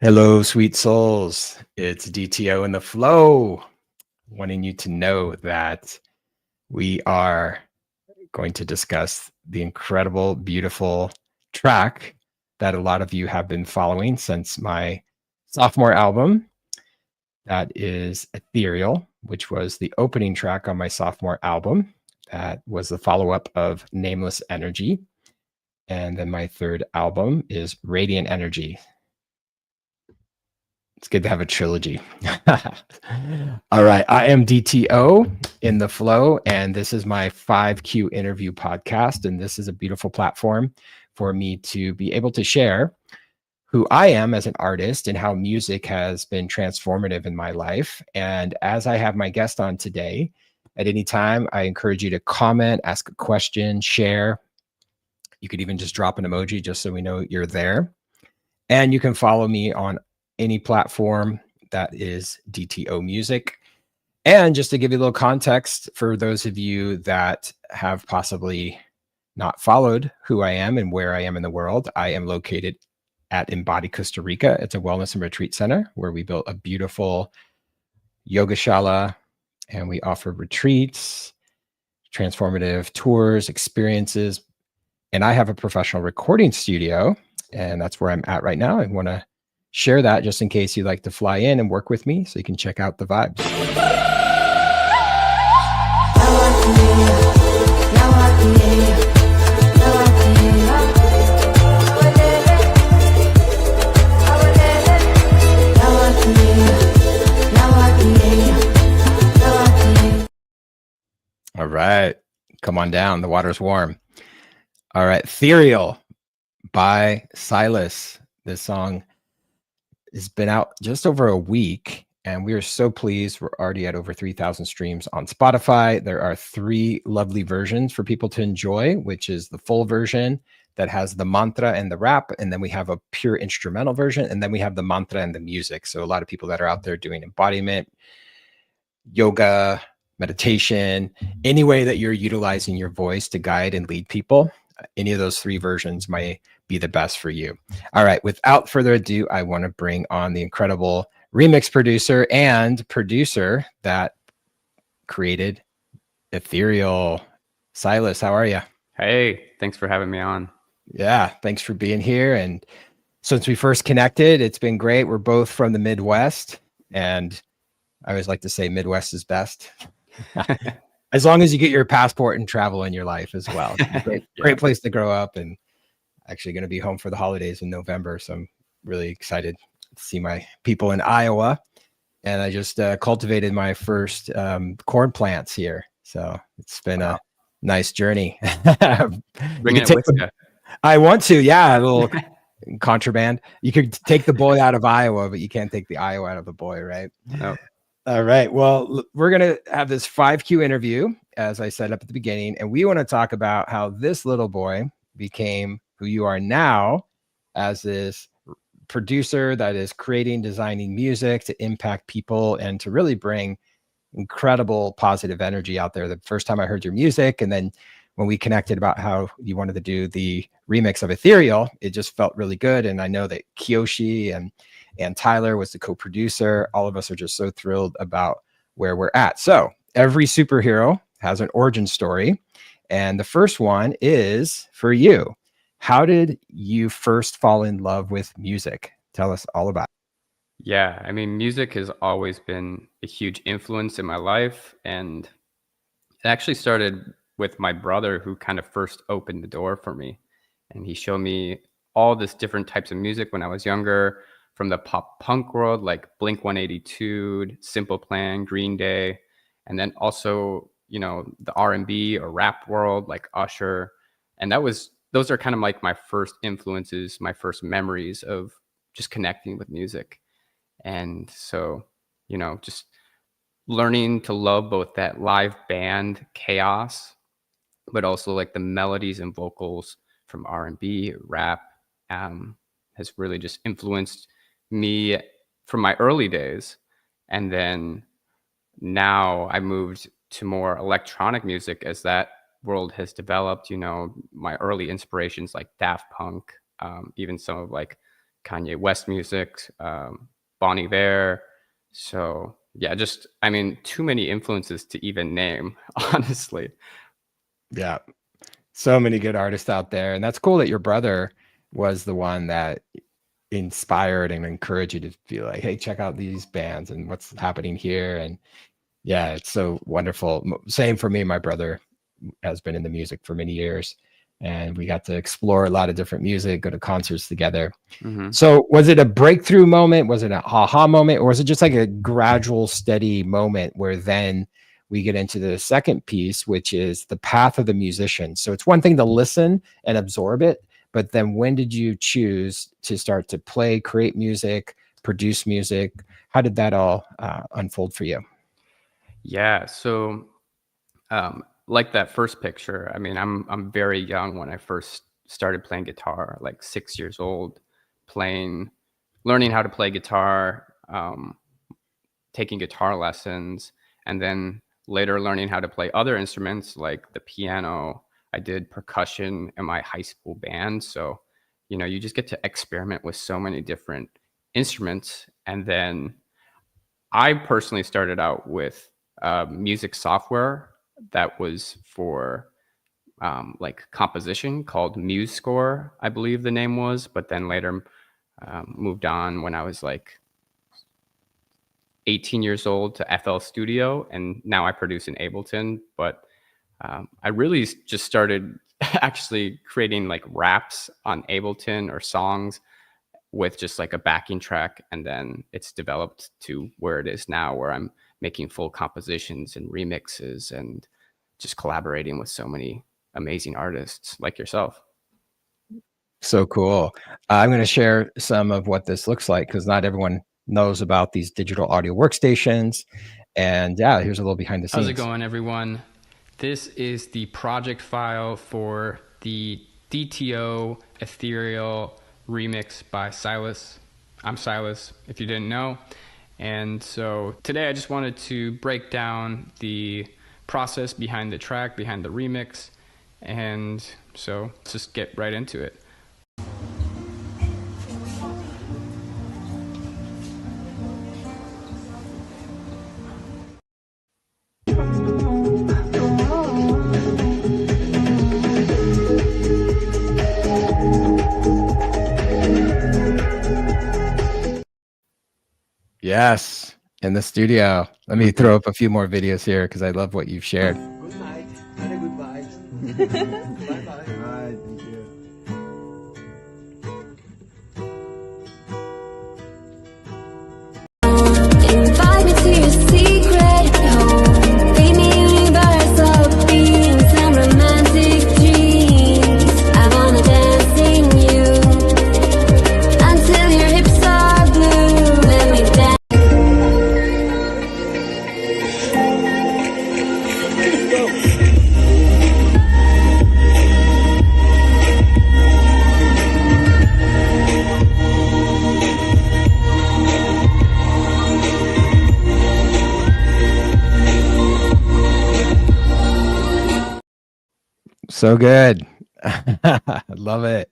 Hello, sweet souls. It's DTO in the flow, wanting you to know that we are going to discuss the incredible, beautiful track that a lot of you have been following since my sophomore album. That is Ethereal, which was the opening track on my sophomore album. That was the follow up of Nameless Energy. And then my third album is Radiant Energy. It's good to have a trilogy. All right. I am DTO in the flow, and this is my 5Q interview podcast. And this is a beautiful platform for me to be able to share who I am as an artist and how music has been transformative in my life. And as I have my guest on today, at any time, I encourage you to comment, ask a question, share. You could even just drop an emoji just so we know you're there. And you can follow me on any platform that is DTO Music. And just to give you a little context for those of you that have possibly not followed who I am and where I am in the world, I am located at Embody, Costa Rica. It's a wellness and retreat center where we built a beautiful yogashala, and we offer retreats, transformative tours, experiences. And I have a professional recording studio, and that's where I'm at right now. I want to share that just in case you'd like to fly in and work with me so you can check out the vibes. All right. Come on down. The water's warm. All right. Ethereal by Silas. This song has been out just over a week, and we are so pleased. We're already at over 3,000 streams on Spotify. There are 3 lovely versions for people to enjoy, which is the full version that has the mantra and the rap, and then we have a pure instrumental version, and then we have the mantra and the music. So a lot of people that are out there doing embodiment, yoga, meditation, any way that you're utilizing your voice to guide and lead people, any of those 3 versions might be the best for you. All right. Without further ado, I want to bring on the incredible remix producer and producer that created Ethereal. Silas, how are you? Hey, thanks for having me on. Yeah. Thanks for being here. And since we first connected, it's been great. We're both from the Midwest, and I always like to say Midwest is best. As long as you get your passport and travel in your life as well. Great place to grow up, and actually going to be home for the holidays in November. So I'm really excited to see my people in Iowa. And I just cultivated my first corn plants here. So it's been a nice journey. Bring it with you. I want to, yeah, a little contraband. You could take the boy out of Iowa, but you can't take the Iowa out of the boy, right? No. All right. Well, we're going to have this 5Q interview, as I said up at the beginning, and we want to talk about how this little boy became who you are now as this producer that is creating, designing music to impact people and to really bring incredible positive energy out there. The first time I heard your music, and then when we connected about how you wanted to do the remix of Ethereal, it just felt really good. And I know that Kiyoshi and Tyler was the co-producer. All of us are just so thrilled about where we're at. So every superhero has an origin story. And the first one is for you. How did you first fall in love with music? Tell us all about it. Yeah, I mean, music has always been a huge influence in my life. And it actually started with my brother, who kind of first opened the door for me. And he showed me all this different types of music when I was younger, from the pop punk world, like Blink 182, Simple Plan, Green Day, and then also, you know, the R&B or rap world, like Usher. And those are kind of like my first influences, my first memories of just connecting with music. And so, you know, just learning to love both that live band chaos, but also like the melodies and vocals from R&B, rap, has really just influenced me from my early days. And then now I moved to more electronic music as that world has developed. You know, my early inspirations like Daft Punk, even some of like Kanye West music, Bon Iver. So yeah, just I mean, too many influences to even name, honestly. Yeah. So many good artists out there. And that's cool that your brother was the one that inspired and encouraged you to be like, hey, check out these bands and what's happening here. And yeah, it's so wonderful. Same for me. My brother has been in the music for many years, and we got to explore a lot of different music, go to concerts together. Hmm. So was it a breakthrough moment? Was it an aha moment? Or was it just like a gradual, steady moment where then we get into the second piece, which is the path of the musician? So it's one thing to listen and absorb it, but then when did you choose to start to play, create music, produce music? How did that all unfold for you? Yeah. So like that first picture, I mean, I'm very young when I first started playing guitar, like 6 years old, playing, learning how to play guitar, taking guitar lessons, and then later learning how to play other instruments like the piano. I did percussion in my high school band. So, you just get to experiment with so many different instruments. And then I personally started out with music software that was for like composition called MuseScore, I believe the name was, but then later moved on when I was like 18 years old to FL Studio, and now I produce in Ableton. But I really just started actually creating like raps on Ableton or songs with just like a backing track, and then it's developed to where it is now, where I'm making full compositions and remixes and just collaborating with so many amazing artists like yourself. So cool. I'm going to share some of what this looks like because not everyone knows about these digital audio workstations. And yeah, here's a little behind the How's it scenes. going, everyone? This is the project file for the DTO Ethereal remix by Silas. I'm Silas, if you didn't know. And so today I just wanted to break down the process behind the track, behind the remix. And so let's just get right into it. Yes, in the studio. Let me throw up a few more videos here because I love what you've shared. Good night. Very good vibes. Bye bye. Bye. Thank you. Invite me to your secret home. Feed me universal beams and romantic dreams. I wanna dance in you until your hips are blue. Let me dance. So good. I love it.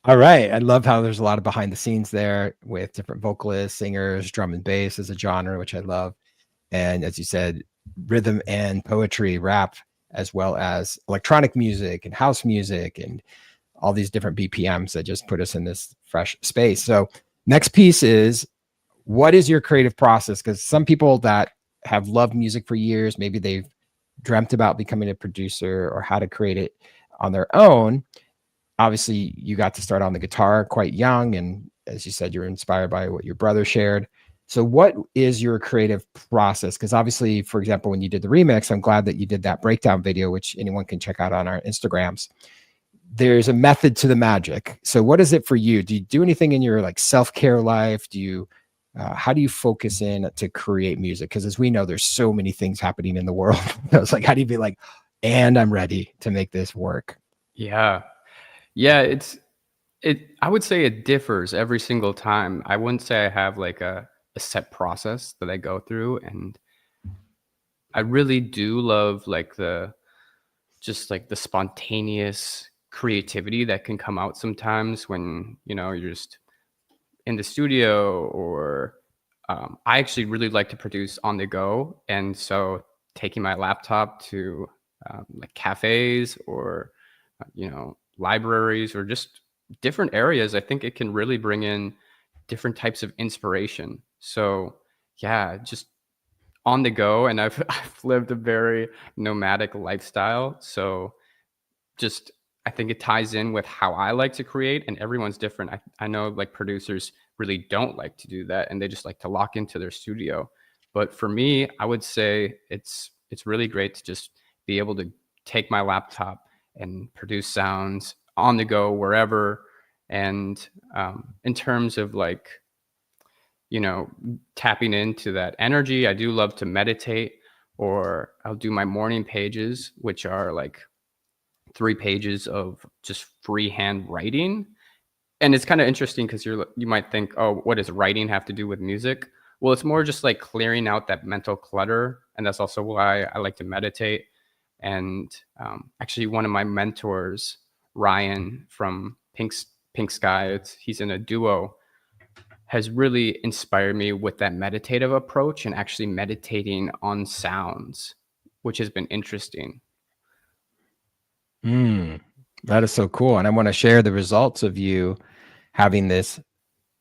All right. I love how there's a lot of behind the scenes there with different vocalists, singers, drum and bass as a genre, which I love. And as you said, rhythm and poetry, rap, as well as electronic music and house music and all these different BPMs that just put us in this fresh space. So, next piece is what is your creative process? Because some people that have loved music for years, maybe they've dreamt about becoming a producer or how to create it on their own. Obviously, you got to start on the guitar quite young. And as you said, you're inspired by what your brother shared. So, what is your creative process? Because obviously, for example, when you did the remix, I'm glad that you did that breakdown video, which anyone can check out on our Instagrams. There's a method to the magic. So, what is it for you? Do you do anything in your like self-care life? Do you how do you focus in to create music? Because as we know, there's so many things happening in the world. It's like, how do you be like, and I'm ready to make this work? Yeah. Yeah, I would say it differs every single time. I wouldn't say I have like a set process that I go through. And I really do love like just like the spontaneous creativity that can come out sometimes when, you're just in the studio, or I actually really like to produce on the go. And so taking my laptop to like cafes or, libraries or just different areas, I think it can really bring in different types of inspiration. So yeah, just on the go. And I've lived a very nomadic lifestyle. So just I think it ties in with how I like to create, and everyone's different. I know like producers really don't like to do that and they just like to lock into their studio. But for me, I would say it's really great to just be able to take my laptop and produce sounds on the go wherever. And in terms of like, tapping into that energy, I do love to meditate, or I'll do my morning pages, which are like 3 pages of just freehand writing. And it's kind of interesting because you might think, oh, what does writing have to do with music? Well, it's more just like clearing out that mental clutter. And that's also why I like to meditate. And actually, one of my mentors, Ryan from Pink Sky, he's in a duo, has really inspired me with that meditative approach and actually meditating on sounds, which has been interesting. That is so cool. And I want to share the results of you having this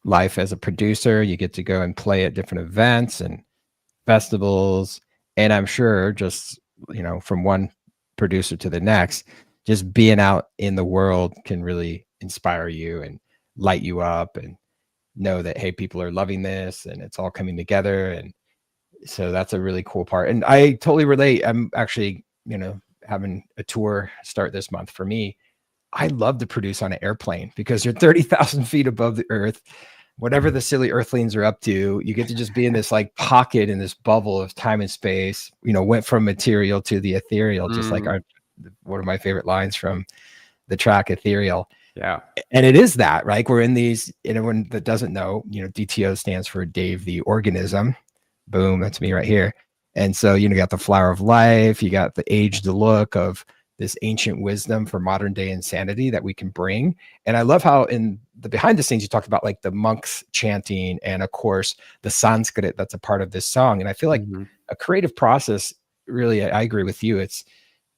life as a producer. You get to go and play at different events and festivals. And I'm sure just, from one producer to the next, just being out in the world can really inspire you and light you up, and know that, hey, people are loving this and it's all coming together. And so that's a really cool part. And I totally relate. I'm actually, having a tour start this month. For me, I love to produce on an airplane because you're 30,000 feet above the earth. Whatever the silly earthlings are up to, you get to just be in this like pocket, in this bubble of time and space, went from material to the ethereal, just like one of my favorite lines from the track Ethereal. Yeah. And it is that, right? We're in these, anyone that doesn't know, DTO stands for Dave the Organism. Boom, that's me right here. And so, you got the flower of life, you got the aged look of this ancient wisdom for modern day insanity that we can bring. And I love how in the behind the scenes, you talked about like the monks chanting and of course the Sanskrit that's a part of this song. And I feel like a creative process, really, I agree with you.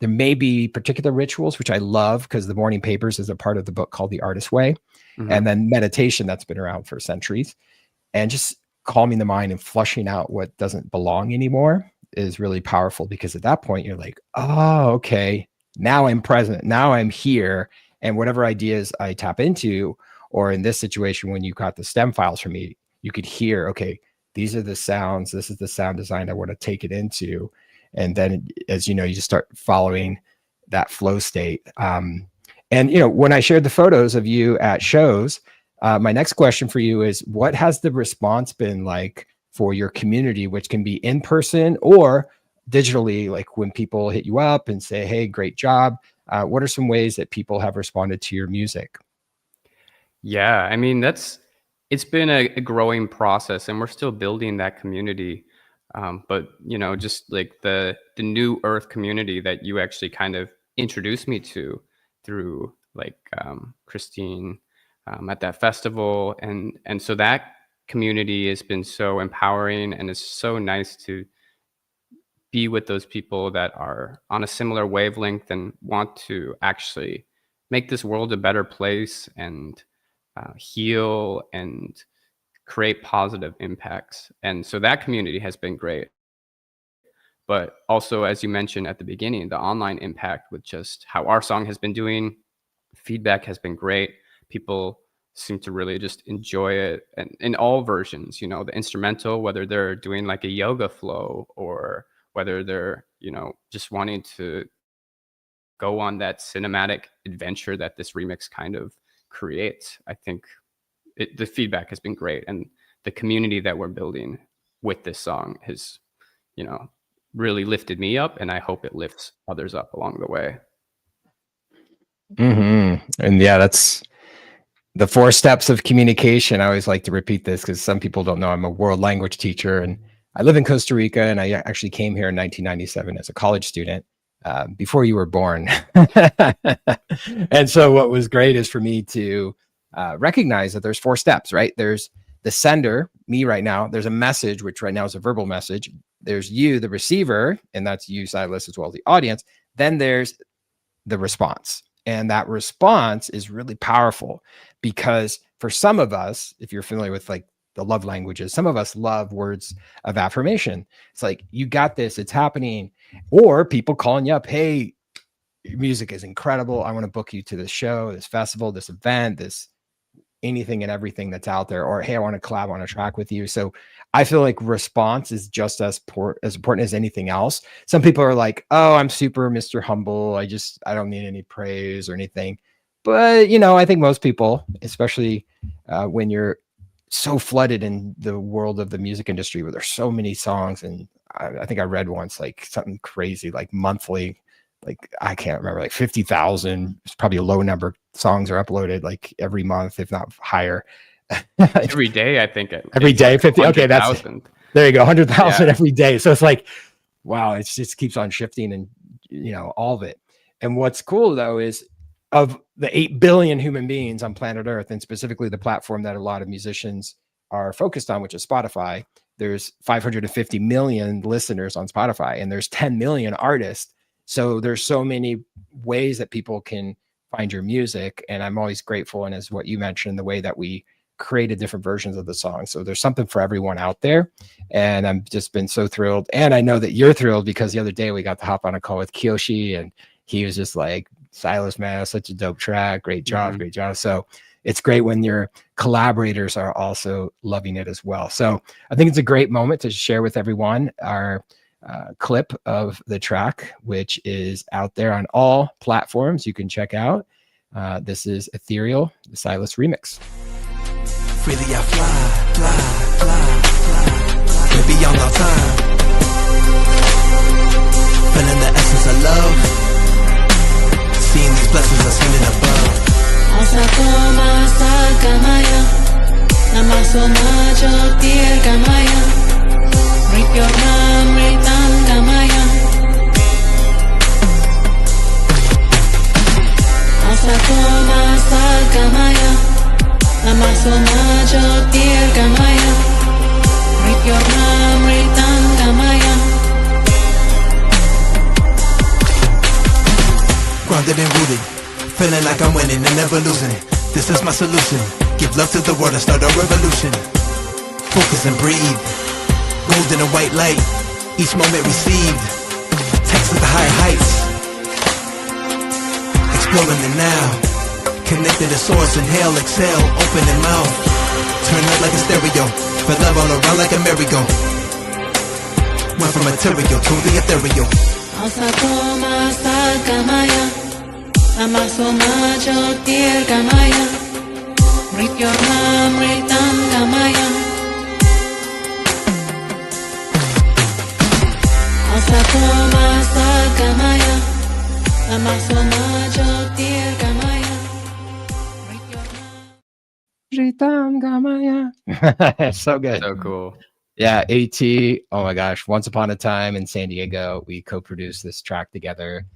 There may be particular rituals, which I love because the morning papers is a part of the book called The Artist's Way. And then meditation that's been around for centuries, and just calming the mind and flushing out what doesn't belong anymore is really powerful, because at that point you're like, oh, okay, now I'm present, now I'm here. And whatever ideas I tap into, or in this situation, when you got the stem files from me, you could hear, okay, these are the sounds, this is the sound design I want to take it into. And then, as you just start following that flow state. And, when I shared the photos of you at shows, my next question for you is, what has the response been like for your community, which can be in person or digitally, like when people hit you up and say, hey, great job. What are some ways that people have responded to your music? Yeah, I mean, it's been a growing process, and we're still building that community. But just like the New Earth community that you actually kind of introduced me to through like Christine at that festival, and so that community has been so empowering, and it's so nice to be with those people that are on a similar wavelength and want to actually make this world a better place and heal and create positive impacts. And so that community has been great. But also, as you mentioned at the beginning, the online impact with just how our song has been doing, feedback has been great. People seem to really just enjoy it, and in all versions, the instrumental, whether they're doing like a yoga flow or whether they're, just wanting to go on that cinematic adventure that this remix kind of creates. I think the feedback has been great, and the community that we're building with this song has, really lifted me up, and I hope it lifts others up along the way. And yeah, that's the 4 steps of communication. I always like to repeat this because some people don't know I'm a world language teacher, and I live in Costa Rica, and I actually came here in 1997 as a college student, before you were born. And so what was great is for me to recognize that there's 4 steps, right? There's the sender, me right now. There's a message, which right now is a verbal message. There's you, the receiver, and that's you, Silas, as well as the audience. Then there's the response. And that response is really powerful because for some of us, if you're familiar with like the love languages, some of us love words of affirmation. It's like, you got this, it's happening. Or people calling you up, hey, your music is incredible. I want to book you to this show, this festival, this event, this anything and everything that's out there. Or, hey, I want to collab on a track with you. So I feel like response is just as important as anything else. Some people are like, oh, I'm super Mr. Humble. I don't need any praise or anything. But, I think most people, especially when you're so flooded in the world of the music industry where there's so many songs. And I think I read once, like something crazy, like monthly, like I can't remember, like 50,000, it's probably a low number, songs are uploaded like every month, if not higher. Every day, I think. Every day, like 50. Okay, that's, there you go, 100,000 every day. So it's like, wow, it just keeps on shifting and, all of it. And what's cool though is of the 8 billion human beings on planet Earth, and specifically the platform that a lot of musicians are focused on, which is Spotify, there's 550 million listeners on Spotify, and there's 10 million artists. So there's so many ways that people can find your music. And I'm always grateful. And as what you mentioned, the way that we created different versions of the song. So there's something for everyone out there. And I'm just been so thrilled. And I know that you're thrilled because the other day we got to hop on a call with Kiyoshi and he was just like, Silas, man, such a dope track. Great job. Great job. So it's great when your collaborators are also loving it as well. So I think it's a great moment to share with everyone our clip of the track, which is out there on all platforms you can check out. This is Ethereal, the Silas remix. Freely I fly, way beyond our time. Feeling the essence of love, seeing these blessings ascending above. Grounded and rooted, feeling like I'm winning and never losing it. This is my solution. Give love to the world and start a revolution. Focus and breathe. Golden and white light, each moment received. Takes to the high heights. Exploring the now. Connected to source, inhale, exhale, open and mouth. Turn up like a stereo. Feel love all around like a merry-go. Went from material to the ethereal. So good. So cool. Yeah, AT. Oh my gosh. Once upon a time in San Diego, we co-produced this track together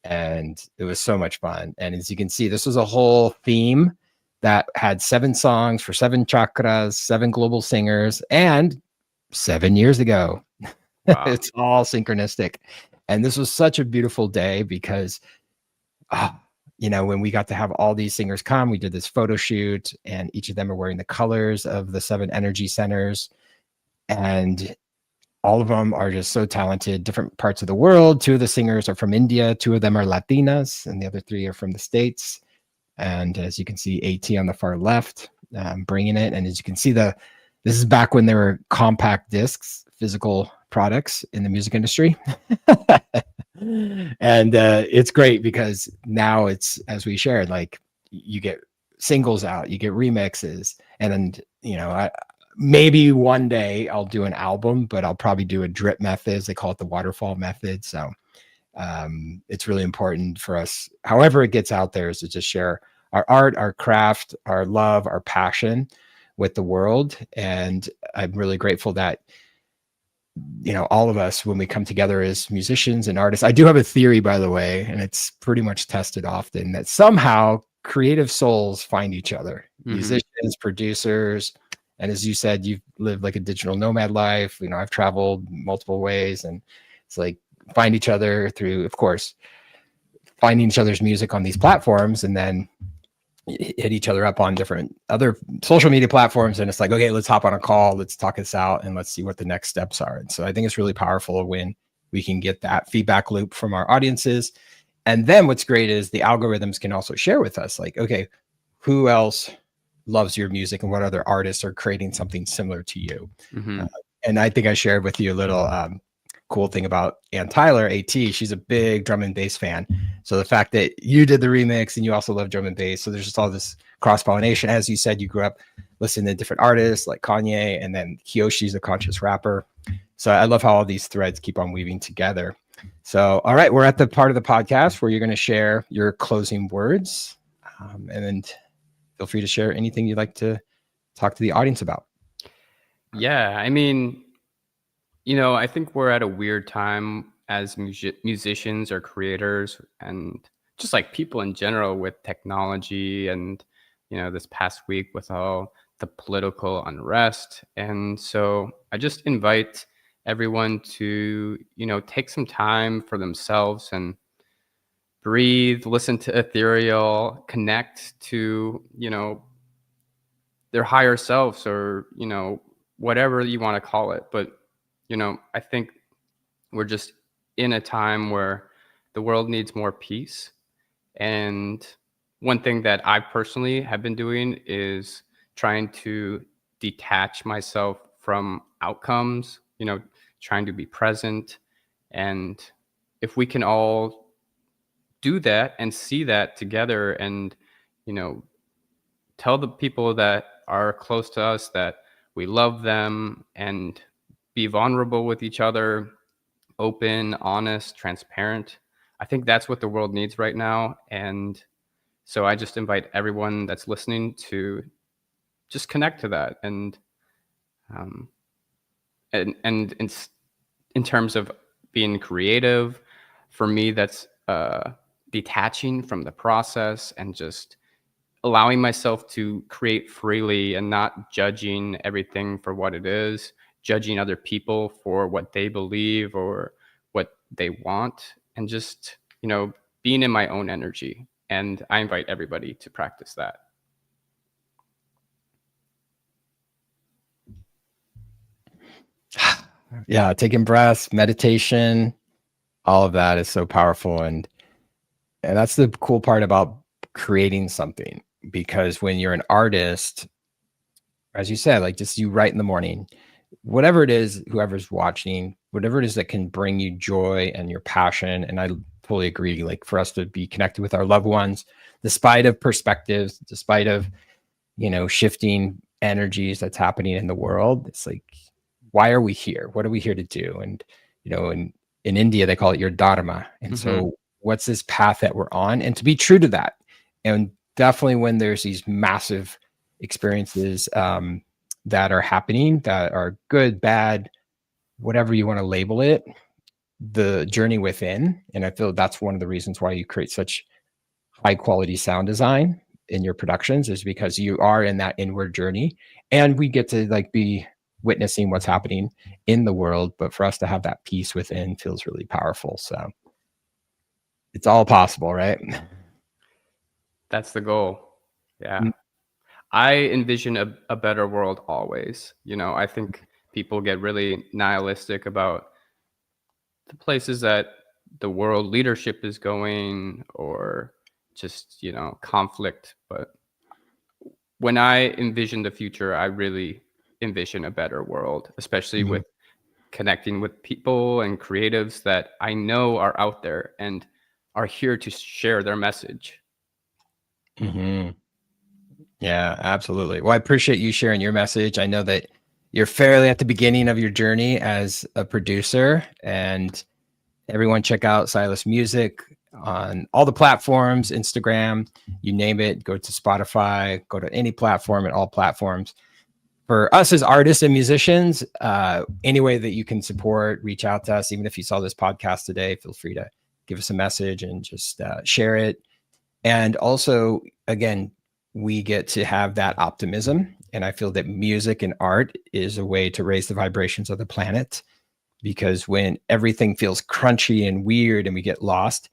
and it was so much fun. And as you can see, this was a whole theme that had 7 songs for 7 chakras, 7 global singers, and 7 years ago. Wow. It's all synchronistic. And this was such a beautiful day because, when we got to have all these singers come, we did this photo shoot and each of them are wearing the colors of the 7 energy centers. And all of them are just so talented, different parts of the world. 2 of the singers are from India. 2 of them are Latinas and the other 3 are from the States. And as you can see, AT on the far left, bringing it. And as you can see, this is back when there were compact discs, physical products in the music industry. And it's great because now it's, as we shared, like you get singles out, you get remixes, and maybe one day I'll do an album, but I'll probably do a drip method. They call it the waterfall method. So it's really important for us, however it gets out there, is to just share our art, our craft, our love, our passion with the world. And I'm really grateful that all of us, when we come together as musicians and artists, I do have a theory, by the way, and it's pretty much tested often, that somehow creative souls find each other, Mhm. musicians, producers. And as you said, you've lived like a digital nomad life. You know, I've traveled multiple ways, and it's like find each other through, of course, finding each other's music on these platforms, and then hit each other up on different other social media platforms. And it's like, okay, let's hop on a call, let's talk this out, and let's see what the next steps are. And so I think it's really powerful when we can get that feedback loop from our audiences. And then what's great is the algorithms can also share with us, like, okay, who else loves your music and what other artists are creating something similar to you. Mhm. And I think I shared with you a little cool thing about Ann Tyler, AT. She's a big drum and bass fan. So the fact that you did the remix and you also love drum and bass, so there's just all this cross pollination. As you said, you grew up listening to different artists like Kanye, and then Kiyoshi's a conscious rapper. So I love how all these threads keep on weaving together. So, all right, we're at the part of the podcast where you're going to share your closing words, and then feel free to share anything you'd like to talk to the audience about. Yeah, I mean, I think we're at a weird time as musicians or creators, and just like people in general, with technology and, this past week with all the political unrest. And so I just invite everyone to, take some time for themselves and breathe, listen to ethereal, connect to, their higher selves, or, whatever you want to call it. But, I think we're just in a time where the world needs more peace. And one thing that I personally have been doing is trying to detach myself from outcomes, trying to be present. And if we can all do that and see that together, and, tell the people that are close to us that we love them, and be vulnerable with each other, open, honest, transparent. I think that's what the world needs right now. And so I just invite everyone that's listening to just connect to that. And in terms of being creative, for me, that's detaching from the process and just allowing myself to create freely, and not judging everything for what it is, judging other people for what they believe or what they want, and just, being in my own energy. And I invite everybody to practice that. Yeah, taking breaths, meditation, all of that is so powerful. And that's the cool part about creating something, because when you're an artist, as you said, like just you write in the morning, whatever it is, whoever's watching, whatever it is that can bring you joy and your passion. And I totally agree, like for us to be connected with our loved ones, despite of perspectives, despite of, shifting energies that's happening in the world. It's like, why are we here? What are we here to do? And, in India, they call it your dharma. And so what's this path that we're on? And to be true to that. And definitely when there's these massive experiences that are happening, that are good, bad, whatever you want to label it, the journey within. And I feel that's one of the reasons why you create such high quality sound design in your productions, is because you are in that inward journey, and we get to like be witnessing what's happening in the world. But for us to have that peace within feels really powerful. So it's all possible, right? That's the goal. Yeah. I envision a better world always. I think people get really nihilistic about the places that the world leadership is going, or just, conflict. But when I envision the future, I really envision a better world, especially with connecting with people and creatives that I know are out there and are here to share their message. Yeah, absolutely. Well, I appreciate you sharing your message. I know that you're fairly at the beginning of your journey as a producer, and everyone check out Silas Music on all the platforms, Instagram, you name it. Go to Spotify, go to any platform, and all platforms. For us as artists and musicians, any way that you can support, reach out to us. Even if you saw this podcast today, feel free to give us a message and just share it. And also, again, we get to have that optimism. And I feel that music and art is a way to raise the vibrations of the planet, because when everything feels crunchy and weird and we get lost,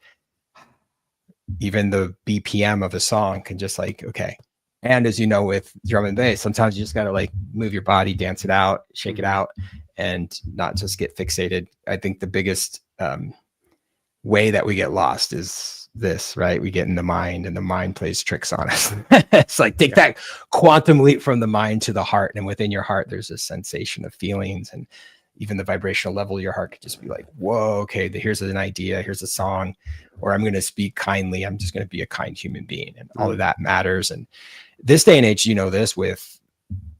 even the BPM of a song can just like, okay. And as you know, with drum and bass, sometimes you just got to like move your body, dance it out, shake it out, and not just get fixated. I think the biggest way that we get lost is this, right? We get in the mind, and the mind plays tricks on us. It's like take that quantum leap from the mind to the heart, and within your heart there's a sensation of feelings, and even the vibrational level of your heart could just be like, whoa, okay, here's an idea, here's a song, or I'm going to speak kindly, I'm just going to be a kind human being, and all of that matters. And this day and age, you know, this with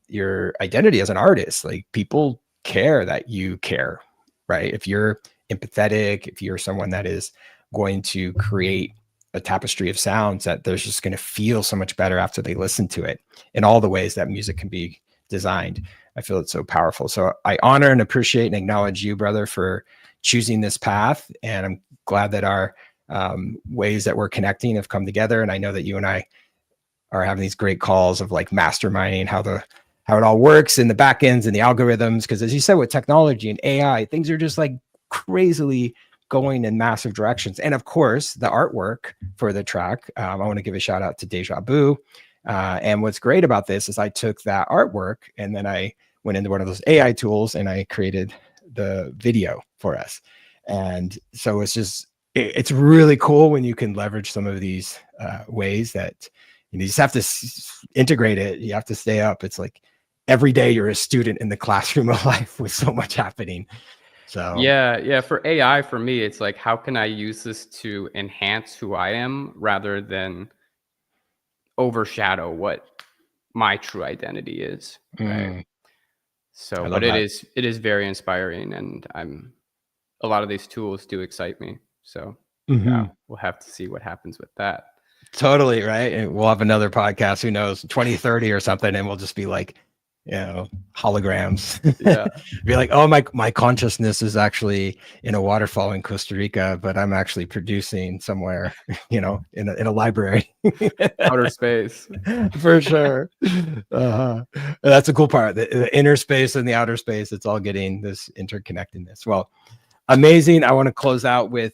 your identity as an artist, like people care that you care, right? If you're empathetic, if you're someone that is going to create a tapestry of sounds that they're just going to feel so much better after they listen to it, in all the ways that music can be designed. I feel it's so powerful. So I honor and appreciate and acknowledge you, brother, for choosing this path. And I'm glad that our ways that we're connecting have come together. And I know that you and I are having these great calls of like masterminding how it all works in the back ends and the algorithms. Because as you said, with technology and AI, things are just like crazily going in massive directions. And of course, the artwork for the track, I want to give a shout out to Deja Vu. And what's great about this is I took that artwork and then I went into one of those AI tools and I created the video for us. And so it's really cool when you can leverage some of these ways that you just have to integrate it. You have to stay up. It's like every day you're a student in the classroom of life with so much happening. So yeah. For AI, for me, it's like, how can I use this to enhance who I am rather than overshadow what my true identity is, right? So, but it is very inspiring, and a lot of these tools do excite me. So yeah, we'll have to see what happens with that. Totally, right? And we'll have another podcast, who knows, 2030 or something, and we'll just be like, you know, holograms. Yeah. Be like, oh, my consciousness is actually in a waterfall in Costa Rica, but I'm actually producing somewhere, you know, in a library. Outer space. For sure. That's a cool part. The inner space and the outer space, it's all getting this interconnectedness. Well, amazing. I want to close out with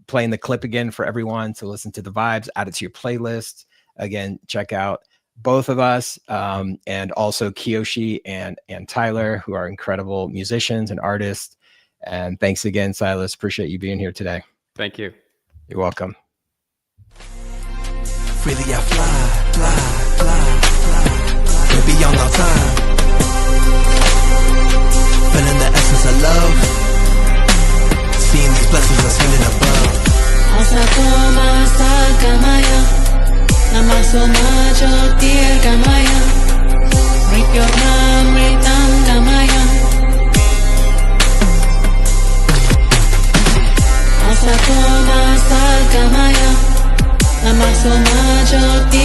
playing the clip again for everyone to listen to the vibes, add it to your playlist. Again, check out both of us, and also Kiyoshi and Tyler, who are incredible musicians and artists. And thanks again, Silas. Appreciate you being here today. Thank you. You're welcome. Freely I fly. We're beyond our time. Feeling the essence of love. Seeing these blessings ascending above. Namasomajo tir kamaya, Ripyonam ritam kamaya. Asakoma sal kamaya, Namasomajo tir